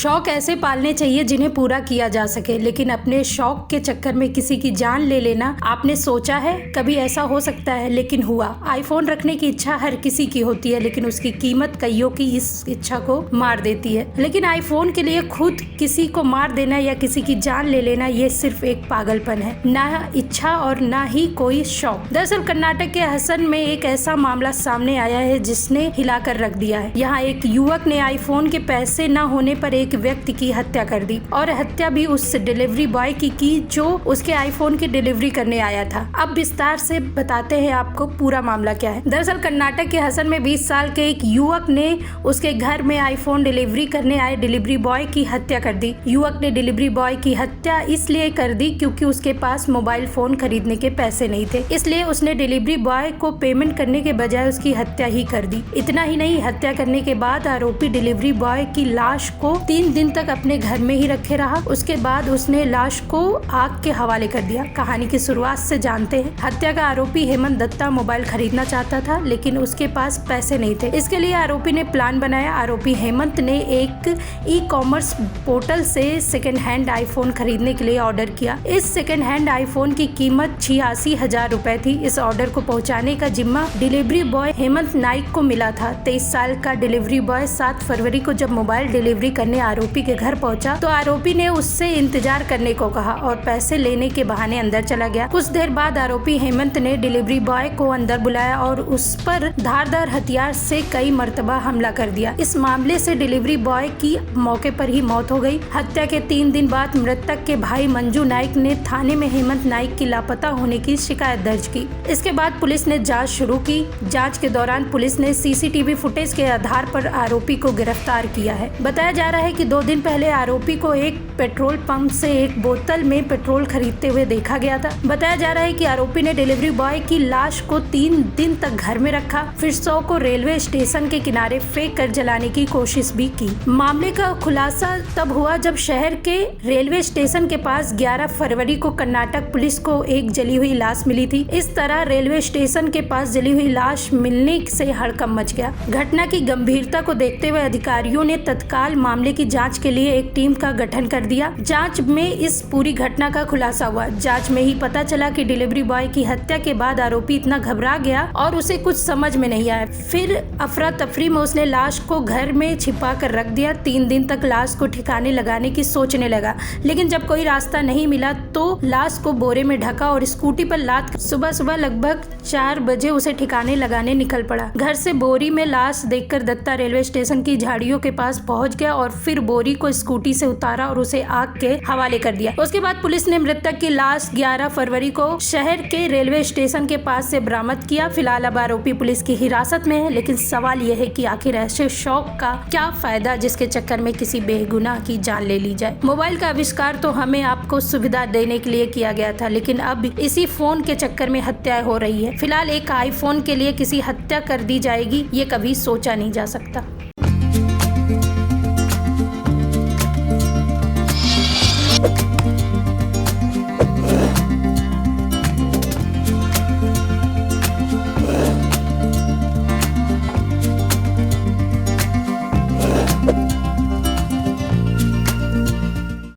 शौक ऐसे पालने चाहिए जिन्हें पूरा किया जा सके, लेकिन अपने शौक के चक्कर में किसी की जान ले लेना आपने सोचा है? कभी ऐसा हो सकता है, लेकिन हुआ। आईफोन रखने की इच्छा हर किसी की होती है, लेकिन उसकी कीमत कईयों की इस इच्छा को मार देती है। लेकिन आईफोन के लिए खुद किसी को मार देना या किसी की जान ले लेना, ये सिर्फ एक पागलपन है, ना इच्छा और ना ही कोई शौक। दरअसल कर्नाटक के हसन में एक ऐसा मामला सामने आया है जिसने हिलाकर रख दिया है। यहाँ एक युवक ने आईफोन के पैसे न होने पर एक व्यक्ति की हत्या कर दी, और हत्या भी उस डिलीवरी बॉय की जो उसके आईफोन की डिलीवरी करने आया था। अब विस्तार से बताते हैं आपको पूरा मामला क्या है। दरअसल कर्नाटक के हसन में 20 साल के एक युवक ने उसके घर में आईफोन डिलीवरी करने आए डिलीवरी बॉय की हत्या कर दी। युवक ने डिलीवरी बॉय की हत्या इसलिए कर दी क्योंकि उसके पास मोबाइल फोन खरीदने के पैसे नहीं थे, इसलिए उसने डिलीवरी बॉय को पेमेंट करने के बजाय उसकी हत्या ही कर दी। इतना ही नहीं, हत्या करने के बाद आरोपी डिलीवरी बॉय की लाश को 3 दिन तक अपने घर में ही रखे रहा। उसके बाद उसने लाश को आग के हवाले कर दिया। कहानी की शुरुआत से जानते हैं। हत्या का आरोपी हेमंत दत्ता मोबाइल खरीदना चाहता था, लेकिन उसके पास पैसे नहीं थे। इसके लिए आरोपी ने प्लान बनाया। आरोपी हेमंत ने एक ई-कॉमर्स पोर्टल से सेकेंड हैंड आईफोन खरीदने के लिए ऑर्डर किया। इस सेकेंड हैंड आईफोन की कीमत 86,000 रुपए थी। इस ऑर्डर को पहुंचाने का जिम्मा डिलीवरी बॉय हेमंत नाइक को मिला था। 23 साल का डिलीवरी बॉय 7 फरवरी को जब मोबाइल डिलीवरी करने आरोपी के घर पहुंचा तो आरोपी ने उससे इंतजार करने को कहा और पैसे लेने के बहाने अंदर चला गया। कुछ देर बाद आरोपी हेमंत ने डिलीवरी बॉय को अंदर बुलाया और उस पर धारदार हथियार से कई मर्तबा हमला कर दिया। इस मामले से डिलीवरी बॉय की मौके पर ही मौत हो गई। हत्या के 3 दिन बाद मृतक के भाई मंजू नाइक ने थाने में हेमंत नाइक की लापता होने की शिकायत दर्ज की। इसके बाद पुलिस ने जांच शुरू की। जांच के दौरान पुलिस ने सीसीटीवी फुटेज के आधार पर आरोपी को गिरफ्तार किया है। बताया जा रहा है कि 2 दिन पहले आरोपी को एक पेट्रोल पंप से एक बोतल में पेट्रोल खरीदते हुए देखा गया था। बताया जा रहा है कि आरोपी ने डिलीवरी बॉय की लाश को 3 दिन तक घर में रखा, फिर 100 को रेलवे स्टेशन के किनारे फेंक कर जलाने की कोशिश भी की। मामले का खुलासा तब हुआ जब शहर के रेलवे स्टेशन के पास 11 फरवरी को कर्नाटक पुलिस को एक जली हुई लाश मिली थी। इस तरह रेलवे स्टेशन के पास जली हुई लाश मिलने से हड़कंप मच गया। घटना की गंभीरता को देखते हुए अधिकारियों ने तत्काल मामले की जांच के लिए एक टीम का गठन कर दिया। जांच में इस पूरी घटना का खुलासा हुआ। जांच में ही पता चला कि डिलीवरी बॉय की हत्या के बाद आरोपी इतना घबरा गया और उसे कुछ समझ में नहीं आया। फिर अफरा तफरी में उसने लाश को घर में छिपा कर रख दिया। 3 दिन तक लाश को ठिकाने लगाने की सोचने लगा, लेकिन जब कोई रास्ता नहीं मिला तो लाश को बोरे में ढका और स्कूटी पर लाद सुबह लगभग 4 बजे उसे ठिकाने लगाने निकल पड़ा। घर से बोरी में लाश देखकर दत्ता रेलवे स्टेशन की झाड़ियों के पास पहुंच गया और फिर बोरी को स्कूटी से उतारा और उसे आग के हवाले कर दिया। उसके बाद पुलिस ने मृतक की लाश 11 फरवरी को शहर के रेलवे स्टेशन के पास से बरामद किया। फिलहाल अब आरोपी पुलिस की हिरासत में है, लेकिन सवाल यह है कि आखिर ऐसे शौक का क्या फायदा जिसके चक्कर में किसी बेगुनाह की जान ले ली जाए। मोबाइल का आविष्कार तो हमें आपको सुविधा देने के लिए किया गया था, लेकिन अब इसी फोन के चक्कर में हत्याएं हो रही है। फिलहाल एक आईफोन के लिए किसी हत्या कर दी जाएगी, ये कभी सोचा नहीं जा सकता।